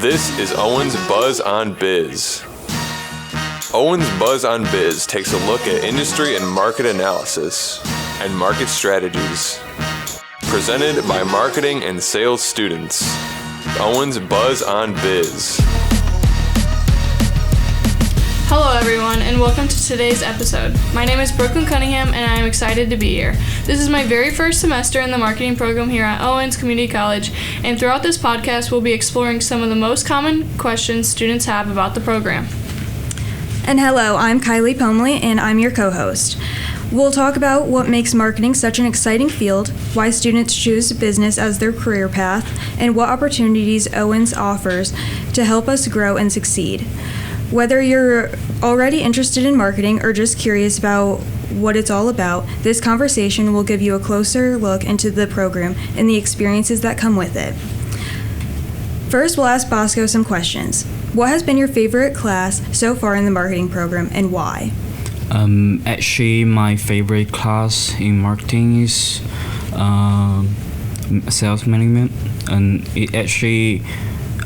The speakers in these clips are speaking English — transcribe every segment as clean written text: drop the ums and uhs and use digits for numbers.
This is Owens Buzz On Biz. Owens Buzz On Biz takes a look at industry and market analysis and market strategies. Presented by marketing and sales students. Owens Buzz On Biz. Hello everyone, and welcome to today's episode. My name is Brooklyn Cunningham, and I am excited to be here. This is my very first semester in the marketing program here at Owens Community College, and throughout this podcast, we'll be exploring some of the most common questions students have about the program. And hello, I'm Kylie Pomley, and I'm your co-host. We'll talk about what makes marketing such an exciting field, why students choose business as their career path, and what opportunities Owens offers to help us grow and succeed. Whether you're already interested in marketing or just curious about what it's all about, this conversation will give you a closer look into the program and the experiences that come with it. First, we'll ask Bosco some questions. What has been your favorite class so far in the marketing program, and why? Actually, my favorite class in marketing is sales management, and it actually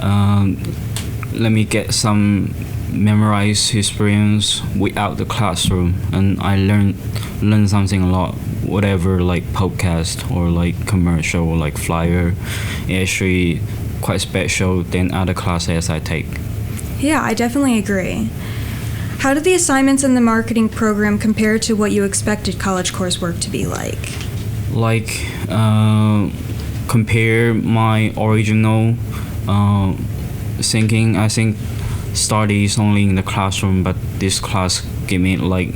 let me get some memorized experience without the classroom, and I learn something a lot. Whatever, like podcast or like commercial or like flyer, actually quite special than other classes I take. Yeah, I definitely agree. How do the assignments in the marketing program compare to what you expected college coursework to be like? Compare my original thinking, I think studies only in the classroom, but this class gave me like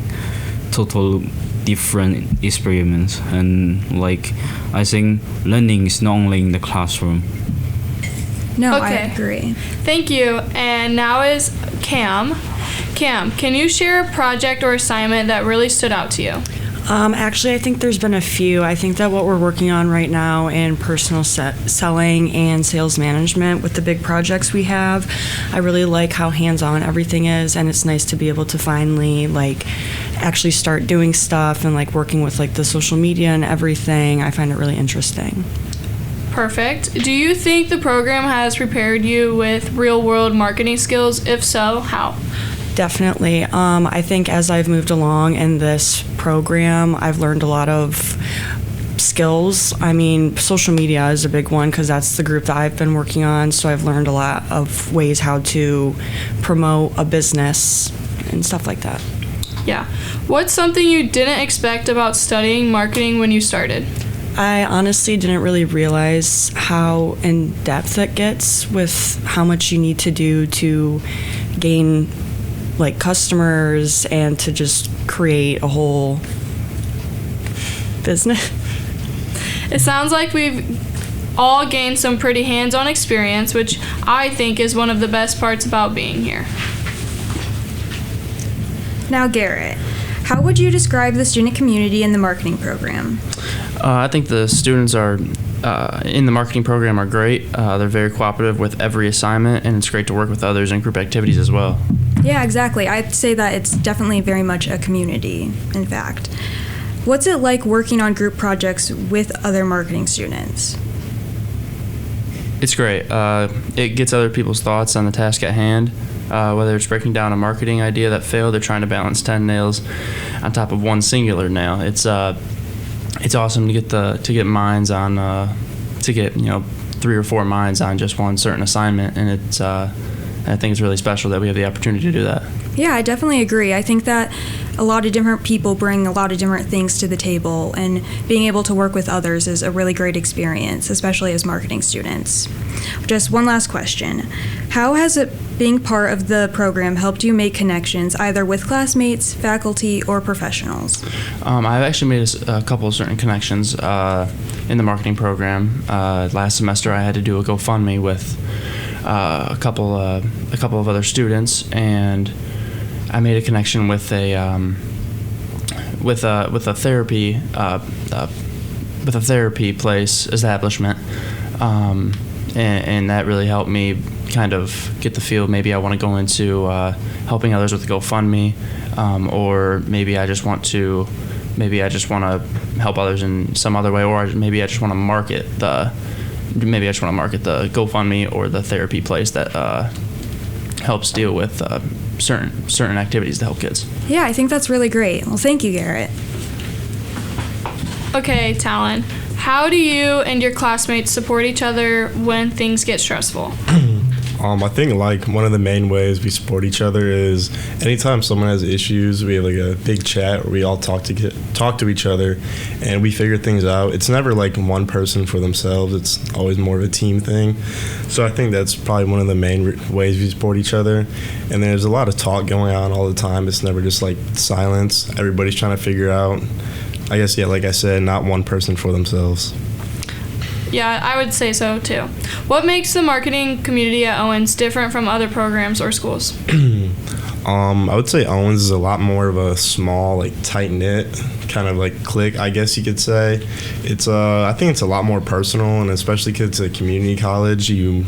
total different experiments, and like I think learning is not only in the classroom. No, Okay. I agree. Thank you, and now is Cam. Cam, can you share a project or assignment that really stood out to you? Actually, I think there's been a few. I think that what we're working on right now in personal selling and sales management with the big projects we have, I really like how hands-on everything is, and it's nice to be able to finally actually start doing stuff and working with the social media and everything. I find it really interesting. Perfect. Do you think the program has prepared you with real-world marketing skills? If so, how? Definitely. I think as I've moved along in this program, I've learned a lot of skills. I mean, social media is a big one because that's the group that I've been working on. So I've learned a lot of ways how to promote a business and stuff like that. Yeah. What's something you didn't expect about studying marketing when you started? I honestly didn't really realize how in depth it gets with how much you need to do to gain customers and to just create a whole business. It sounds like we've all gained some pretty hands-on experience, which I think is one of the best parts about being here. Now, Garrett, how would you describe the student community in the marketing program? I think the students are in the marketing program are great. They're very cooperative with every assignment, and it's great to work with others in group activities as well. Yeah, exactly. I'd say that it's definitely very much a community, in fact. What's it like working on group projects with other marketing students? It's great. It gets other people's thoughts on the task at hand. Whether it's breaking down a marketing idea that failed, they're trying to balance 10 nails on top of one singular nail. It's awesome to get minds on to get 3 or 4 minds on just one certain assignment, and I think it's really special that we have the opportunity to do that. Yeah, I definitely agree. I think that a lot of different people bring a lot of different things to the table, and being able to work with others is a really great experience, especially as marketing students. Just one last question. How has being part of the program helped you make connections either with classmates, faculty, or professionals? I've actually made a couple of certain connections in the marketing program. Last semester I had to do a GoFundMe with a couple of other students, and I made a connection with a therapy place establishment, and that really helped me kind of get the feel. Maybe I want to go into helping others with the GoFundMe, or maybe I just want to help others in some other way, or maybe I just want to market maybe I just want to market the GoFundMe or the therapy place that helps deal with certain activities to help kids. Yeah, I think that's really great. Well, thank you, Garrett. Okay, Talon, how do you and your classmates support each other when things get stressful? I think like one of the main ways we support each other is anytime someone has issues, we have like a big chat where we all talk to each other and we figure things out. It's never like one person for themselves. It's always more of a team thing. So I think that's probably one of the main ways we support each other. And there's a lot of talk going on all the time. It's never just like silence. Everybody's trying to figure out, I guess, yeah, like I said, not one person for themselves. Yeah, I would say so too. What makes the marketing community at Owens different from other programs or schools? I would say Owens is a lot more of a small, like tight-knit kind of like clique, I guess you could say. It's I think it's a lot more personal, and especially because it's a community college, I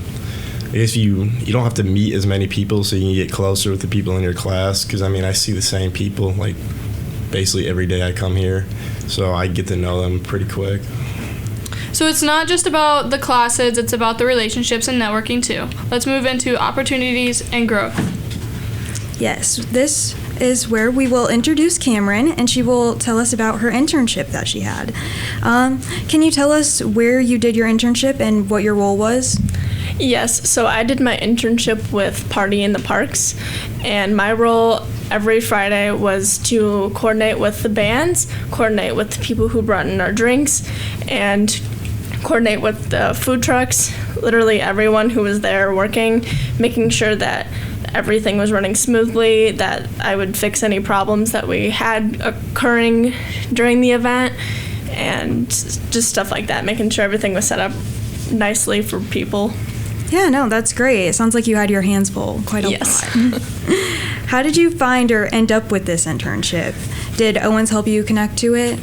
guess you don't have to meet as many people, so you can get closer with the people in your class. Because I mean, I see the same people like basically every day I come here, so I get to know them pretty quick. So it's not just about the classes, it's about the relationships and networking too. Let's move into opportunities and growth. Yes, this is where we will introduce Cameron, and she will tell us about her internship that she had. Can you tell us where you did your internship and what your role was? Yes, so I did my internship with Party in the Parks, and my role every Friday was to coordinate with the bands, coordinate with the people who brought in our drinks, and coordinate with the food trucks, literally everyone who was there working, making sure that everything was running smoothly, that I would fix any problems that we had occurring during the event, and just stuff like that, making sure everything was set up nicely for people. Yeah, no, that's great. It sounds like you had your hands full quite a Yes. lot. How did you find or end up with this internship? Did Owens help you connect to it?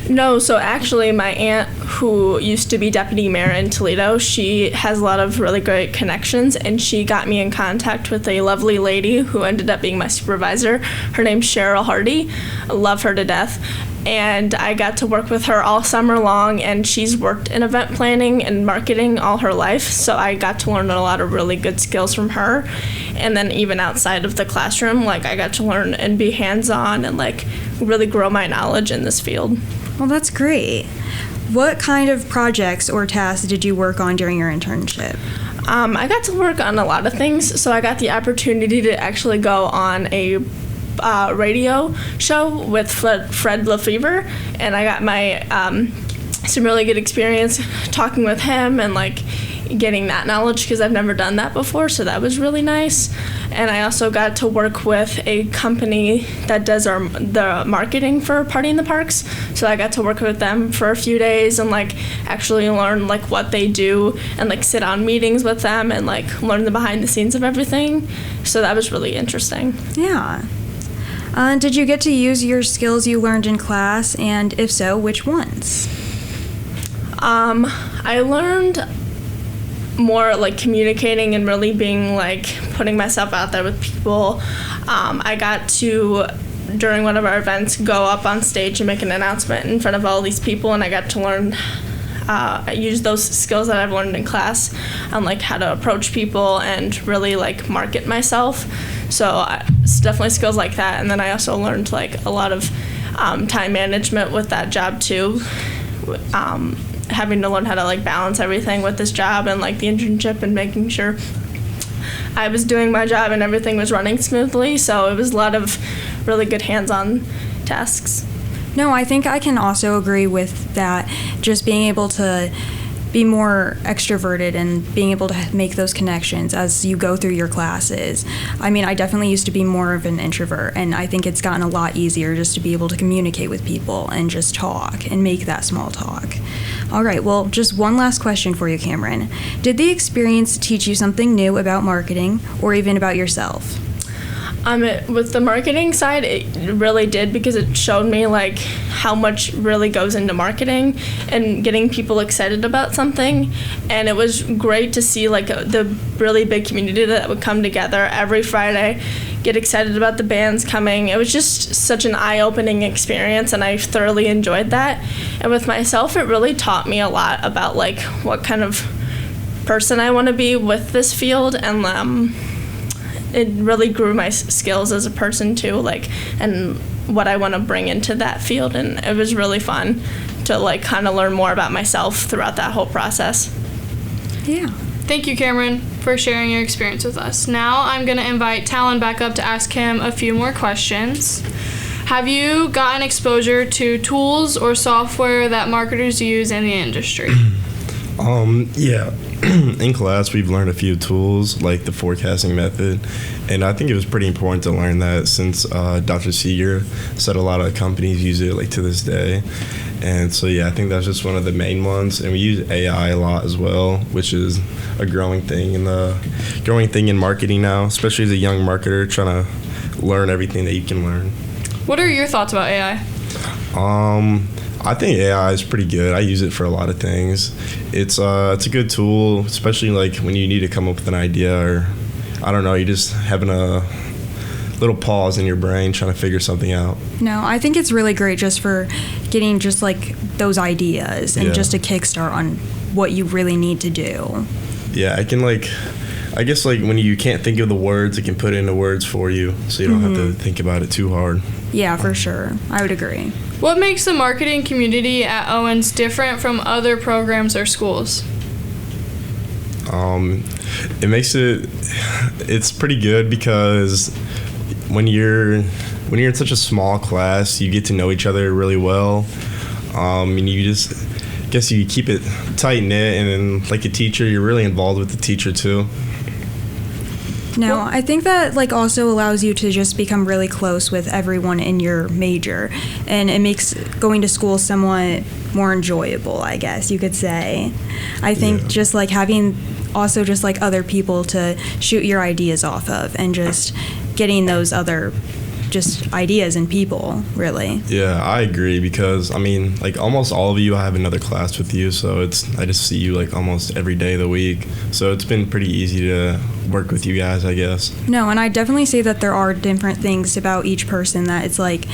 No, so actually my aunt, who used to be deputy mayor in Toledo, she has a lot of really great connections, and she got me in contact with a lovely lady who ended up being my supervisor. Her name's Cheryl Hardy. I love her to death. And I got to work with her all summer long, and she's worked in event planning and marketing all her life, so I got to learn a lot of really good skills from her. And then even outside of the classroom, like I got to learn and be hands-on and like really grow my knowledge in this field. Well, that's great. What kind of projects or tasks did you work on during your internship? I got to work on a lot of things, so I got the opportunity to actually go on a radio show with Fred Lefevre, and I got my some really good experience talking with him and like getting that knowledge because I've never done that before, so that was really nice. And I also got to work with a company that does the marketing for Party in the Parks, so I got to work with them for a few days and like actually learn like what they do and like sit on meetings with them and like learn the behind the scenes of everything, so that was really interesting. Yeah. Did you get to use your skills you learned in class, and if so, which ones? I learned more like communicating and really being like putting myself out there with people. I got to, during one of our events, go up on stage and make an announcement in front of all these people, and I got to learn use those skills that I've learned in class on like how to approach people and really like market myself. So it's definitely skills like that. And then I also learned like a lot of time management with that job too. Having to learn how to like balance everything with this job and like the internship and making sure I was doing my job and everything was running smoothly. So it was a lot of really good hands-on tasks. No, I think I can also agree with that. Just being able to be more extroverted and being able to make those connections as you go through your classes. I mean, I definitely used to be more of an introvert, and I think it's gotten a lot easier just to be able to communicate with people and just talk and make that small talk. All right, well, just one last question for you, Cameron. Did the experience teach you something new about marketing or even about yourself? With the marketing side, it really did, because it showed me like how much really goes into marketing and getting people excited about something. And it was great to see like the really big community that would come together every Friday, get excited about the bands coming. It was just such an eye-opening experience, and I thoroughly enjoyed that. And with myself, it really taught me a lot about like what kind of person I want to be with this field, and it really grew my skills as a person too, like, and what I want to bring into that field, and it was really fun to like kind of learn more about myself throughout that whole process. Yeah. Thank you, Cameron, for sharing your experience with us. Now I'm going to invite Talon back up to ask him a few more questions. Have you gotten exposure to tools or software that marketers use in the industry? Yeah. In class, we've learned a few tools like the forecasting method, and I think it was pretty important to learn that since Dr. Seeger said a lot of companies use it like to this day. And so, yeah, I think that's just one of the main ones. And we use AI a lot as well, which is a growing thing in marketing now, especially as a young marketer trying to learn everything that you can learn. What are your thoughts about AI? I think AI is pretty good. I use it for a lot of things. It's a good tool, especially like when you need to come up with an idea, or I don't know, you're just having a little pause in your brain trying to figure something out. No, I think it's really great just for getting just like those ideas and just a kickstart on what you really need to do. Yeah, I guess when you can't think of the words, it can put it into words for you, so you don't have to think about it too hard. Yeah, for sure. I would agree. What makes the marketing community at Owens different from other programs or schools? It's pretty good because when you're in such a small class, you get to know each other really well. And you keep it tight knit, and then like a teacher, you're really involved with the teacher too. No, I think that like also allows you to just become really close with everyone in your major, and it makes going to school somewhat more enjoyable, I guess you could say. I think just like having also just like other people to shoot your ideas off of, and just getting those other just ideas and people, really. Yeah, I agree, because I mean, like almost all of you, I have another class with you, so I just see you like almost every day of the week, so it's been pretty easy to work with you guys, I guess. No, and I definitely say that there are different things about each person that it's like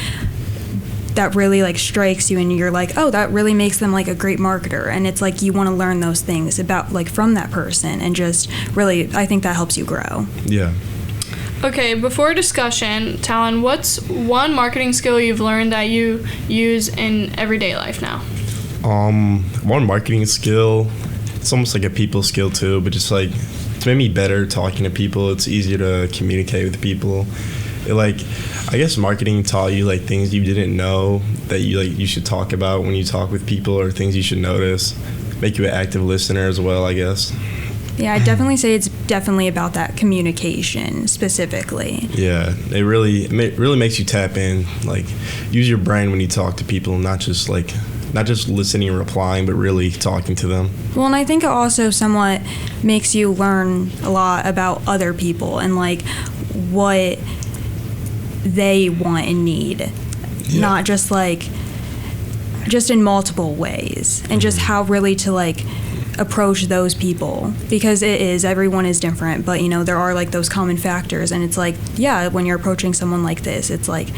that really like strikes you, and you're like, oh, that really makes them like a great marketer, and it's like you want to learn those things about like from that person, and just really I think that helps you grow. Yeah. Okay, before discussion, Talon, what's one marketing skill you've learned that you use in everyday life now? One marketing skill, it's almost like a people skill too, but just like it's made me better talking to people. It's easier to communicate with people. I guess marketing taught you like things you didn't know that you should talk about when you talk with people, or things you should notice. Make you an active listener as well, I guess. Yeah, I definitely say it's definitely about that communication specifically. Yeah, it really makes you tap in, like use your brain when you talk to people, not just listening and replying, but really talking to them. Well, and I think it also somewhat makes you learn a lot about other people and like what they want and need, not just in multiple ways, and just how really to like approach those people, because everyone is different, but there are like those common factors, and it's like, yeah, when you're approaching someone like this, it's like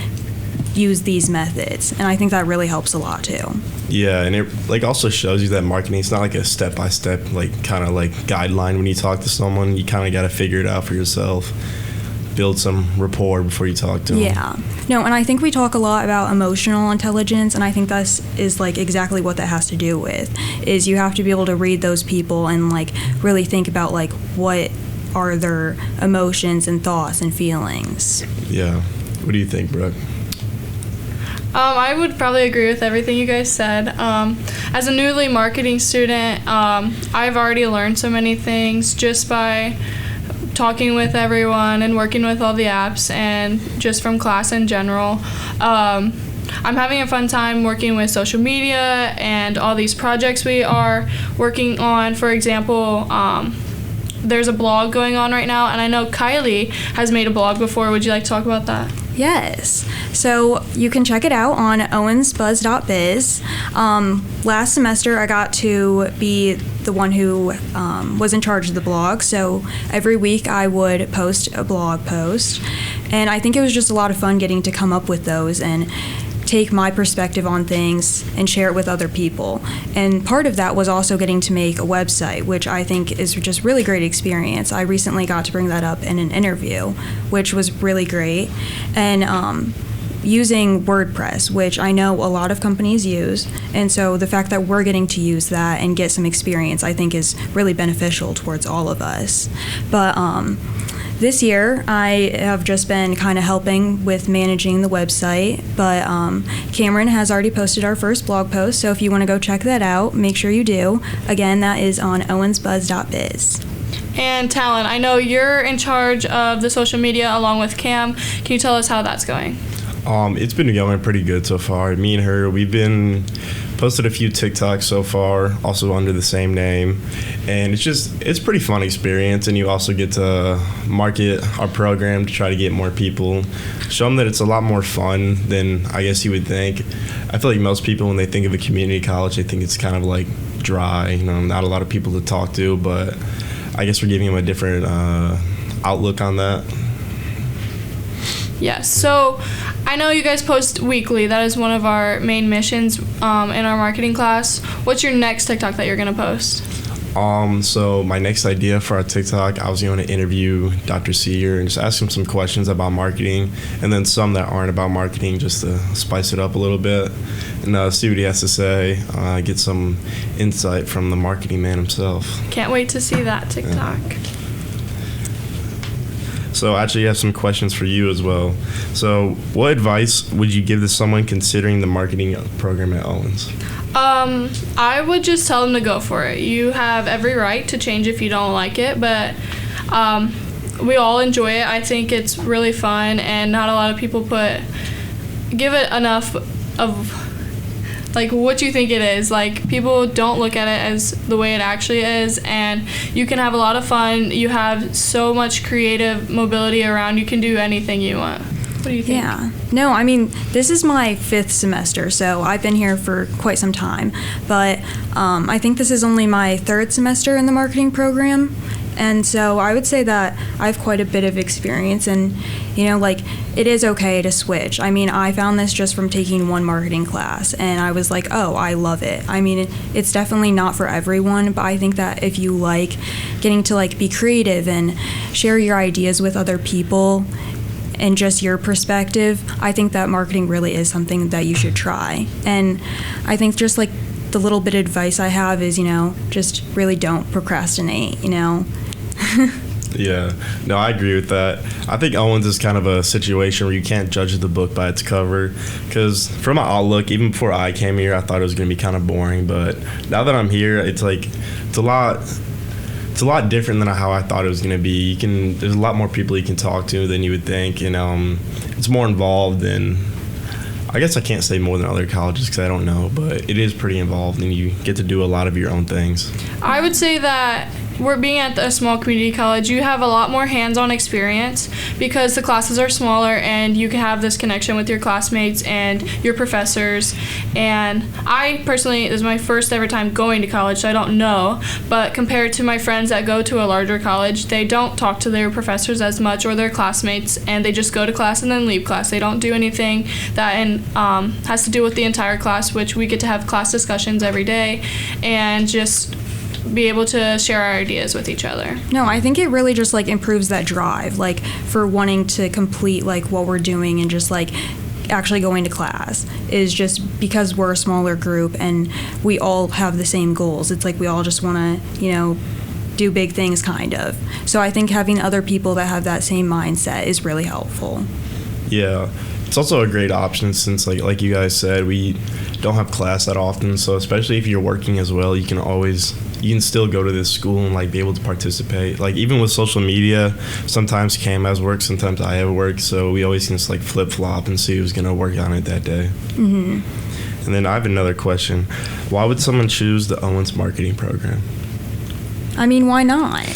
use these methods, and I think that really helps a lot too. Yeah, and it like also shows you that marketing is not like a step-by-step like kind of like guideline. When you talk to someone, you kind of got to figure it out for yourself, build some rapport before you talk to them. Yeah. No, and I think we talk a lot about emotional intelligence, and I think that is like exactly what that has to do with, is you have to be able to read those people and like really think about like what are their emotions and thoughts and feelings. Yeah. What do you think, Brooke? I would probably agree with everything you guys said. As a newly marketing student, I've already learned so many things just by talking with everyone and working with all the apps, and just from class in general. I'm having a fun time working with social media and all these projects we are working on. For example, there's a blog going on right now, and I know Kylie has made a blog before. Would you like to talk about that? Yes. So you can check it out on owensbuzz.biz. Last semester, I got to be the one who was in charge of the blog. So every week I would post a blog post. And I think it was just a lot of fun getting to come up with those and take my perspective on things and share it with other people. And part of that was also getting to make a website, which I think is just really great experience. I recently got to bring that up in an interview, which was really great. And using WordPress, which I know a lot of companies use, and so the fact that we're getting to use that and get some experience, I think is really beneficial towards all of us. But this year, I have just been kind of helping with managing the website, but Cameron has already posted our first blog post, so if you want to go check that out, make sure you do. Again, that is on owensbuzz.biz. And Talon, I know you're in charge of the social media along with Cam. Can you tell us how that's going? It's been going pretty good so far. Me and her, we've been posted a few TikToks so far, also under the same name, and it's pretty fun experience. And you also get to market our program to try to get more people, show them that it's a lot more fun than I guess you would think. I feel like most people, when they think of a community college, they think it's kind of like dry, not a lot of people to talk to, but I guess we're giving them a different outlook on that. Yes, so I know you guys post weekly. That is one of our main missions in our marketing class. What's your next TikTok that you're going to post? So my next idea for our TikTok, I was going to interview Dr. Seeger and just ask him some questions about marketing, and then some that aren't about marketing, just to spice it up a little bit and see what he has to say, get some insight from the marketing man himself. Can't wait to see that TikTok. Yeah. So I actually have some questions for you as well. So what advice would you give to someone considering the marketing program at Owens? I would just tell them to go for it. You have every right to change if you don't like it, but we all enjoy it. I think it's really fun, and not a lot of people give it enough of like what you think it is. Like, people don't look at it as the way it actually is, and you can have a lot of fun. You have so much creative mobility around. You can do anything you want. What do you think? Yeah. No, I mean, this is my 5th semester, so I've been here for quite some time. But I think this is only my 3rd semester in the marketing program. And so I would say that I have quite a bit of experience, and, it is okay to switch. I mean, I found this just from taking one marketing class, and I was like, oh, I love it. I mean, it's definitely not for everyone, but I think that if you like getting to, be creative and share your ideas with other people and just your perspective, I think that marketing really is something that you should try. And I think just, the little bit of advice I have is, just really don't procrastinate, Yeah, no, I agree with that. I think Owens is kind of a situation where you can't judge the book by its cover, because from my outlook, even before I came here, I thought it was going to be kind of boring, but now that I'm here, it's a lot different than how I thought it was going to be. There's a lot more people you can talk to than you would think, and it's more involved than, I guess I can't say more than other colleges because I don't know, but it is pretty involved, and you get to do a lot of your own things. I would say that we're being at a small community college, you have a lot more hands-on experience because the classes are smaller and you can have this connection with your classmates and your professors. And I personally, this is my first ever time going to college, so I don't know, but compared to my friends that go to a larger college, they don't talk to their professors as much or their classmates, and they just go to class and then leave class. They don't do anything that has to do with the entire class, which we get to have class discussions every day and just be able to share our ideas with each other. No, I think it really just improves that drive, for wanting to complete what we're doing and just actually going to class, is just because we're a smaller group and we all have the same goals. It's we all just want to, do big things kind of. So I think having other people that have that same mindset is really helpful. Yeah. It's also a great option since, like you guys said, we don't have class that often. So especially if you're working as well, you can still go to this school and be able to participate. Even with social media, sometimes Cam has work, sometimes I have work. So we always can just flip flop and see who's gonna work on it that day. Mm-hmm. And then I have another question: why would someone choose the Owens marketing program? I mean, why not?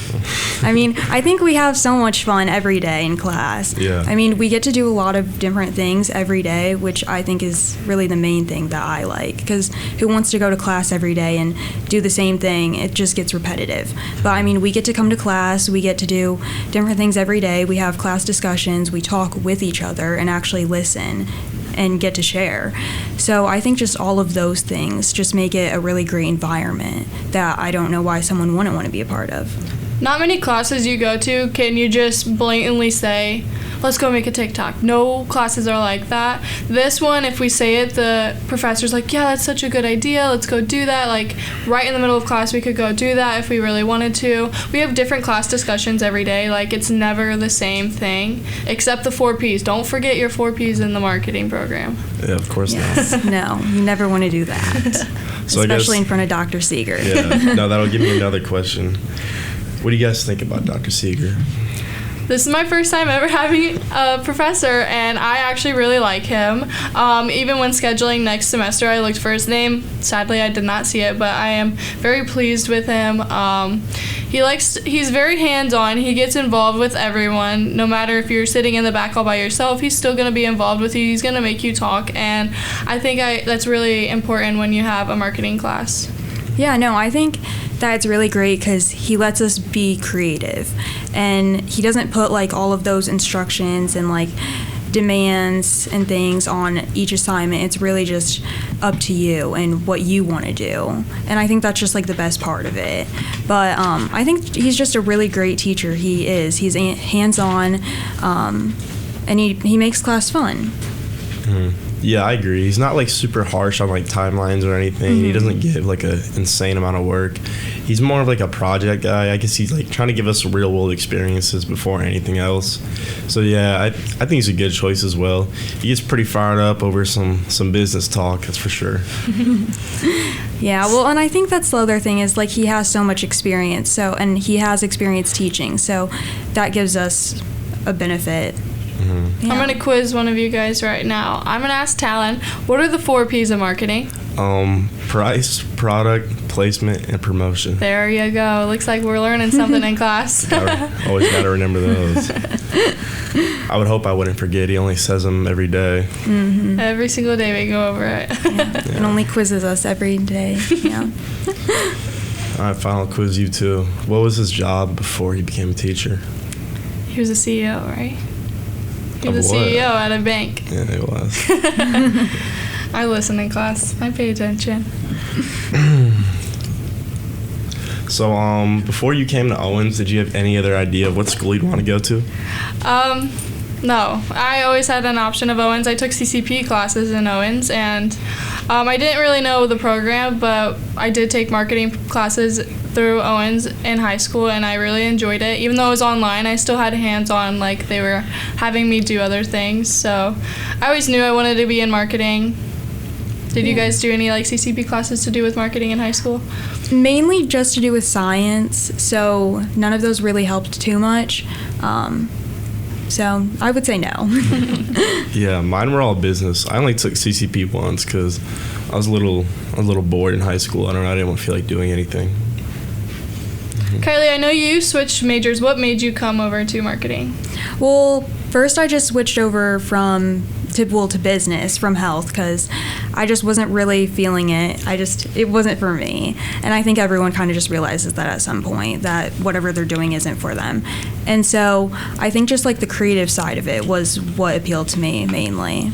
I think we have so much fun every day in class. Yeah. We get to do a lot of different things every day, which I think is really the main thing that I like, because who wants to go to class every day and do the same thing? It just gets repetitive. But, we get to come to class, we get to do different things every day, we have class discussions, we talk with each other and actually listen. and get to share. So I think just all of those things just make it a really great environment that I don't know why someone wouldn't want to be a part of. Not many classes you go to can you just blatantly say, let's go make a TikTok. No classes are like that. This one, if we say it, the professor's like, yeah, that's such a good idea. Let's go do that. Like, right in the middle of class, we could go do that if we really wanted to. We have different class discussions every day. Like, it's never the same thing, except the 4 Ps. Don't forget your 4 Ps in the marketing program. Yeah, of course Yes. No, you never want to do that. So Especially in front of Dr. Seeger. Yeah, no, that'll give me another question. What do you guys think about Dr. Seeger? This is my first time ever having a professor, and I actually really like him. Even when scheduling next semester, I looked for his name. Sadly, I did not see it, but I am very pleased with him. He's very hands-on. He gets involved with everyone. No matter if you're sitting in the back all by yourself, he's still going to be involved with you. He's going to make you talk, and I think that's really important when you have a marketing class. Yeah, no, I think that's really great because he lets us be creative, and he doesn't put like all of those instructions and like demands and things on each assignment. It's really just up to you and what you want to do, and I think that's just like the best part of it. But I think he's just a really great teacher. He's hands-on, and he makes class fun. Yeah, I agree. He's not like super harsh on like timelines or anything. He doesn't give like an insane amount of work. He's more of like a project guy. I guess he's like trying to give us real world experiences before anything else. So yeah, I think he's a good choice as well. He gets pretty fired up over some business talk, that's for sure. Yeah, well, and I think that's the other thing is like he has so much experience. And he has experience teaching. So that gives us a benefit. Yeah. I'm going to quiz one of you guys right now. I'm going to ask Talon, what are the 4 Ps of marketing? Price, product, placement, and promotion. There you go. Looks like we're learning something in class. Always got to remember those. I would hope I wouldn't forget. He only says them every day. Mm-hmm. Every single day we go over it. Yeah. And only quizzes us every day. Yeah. All right, final quiz you too. What was his job before he became a teacher? He was a CEO, right? He was Of a what? CEO at a bank. Yeah, he was. I listen in class. I pay attention. So, before you came to Owens, did you have any other idea of what school you'd want to go to? No. I always had an option of Owens. I took CCP classes in Owens, and I didn't really know the program, but I did take marketing classes through Owens in high school, and I really enjoyed it. Even though it was online, I still had hands-on, like they were having me do other things. So I always knew I wanted to be in marketing. Did you guys do any like CCP classes to do with marketing in high school? Mainly just to do with science, so none of those really helped too much. So I would say no. Yeah, mine were all business. I only took CCP once because I was a little bored in high school. I don't know. I didn't feel like doing anything. Kylie, I know you switched majors. What made you come over to marketing? Well, first I just switched over to business from health because I just wasn't really feeling it. It wasn't for me. And I think everyone kind of just realizes that at some point, that whatever they're doing isn't for them. And so I think just like the creative side of it was what appealed to me mainly.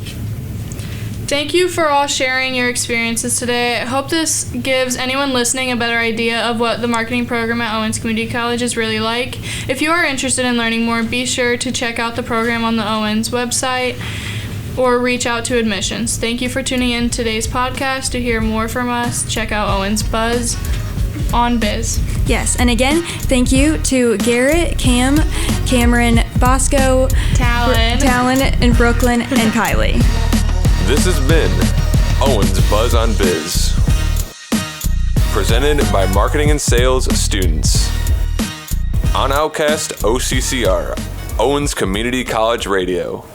Thank you for all sharing your experiences today. I hope this gives anyone listening a better idea of what the marketing program at Owens Community College is really like. If you are interested in learning more, be sure to check out the program on the Owens website or reach out to admissions. Thank you for tuning in to today's podcast. To hear more from us, check out Owens Buzz On Biz. Yes, and again, thank you to Garrett, Cam, Cameron, Bosco, Talon, and Brooklyn, and Kylie. This has been Owens Buzz On Biz, presented by Marketing and Sales students on Outcast OCCR, Owens Community College Radio.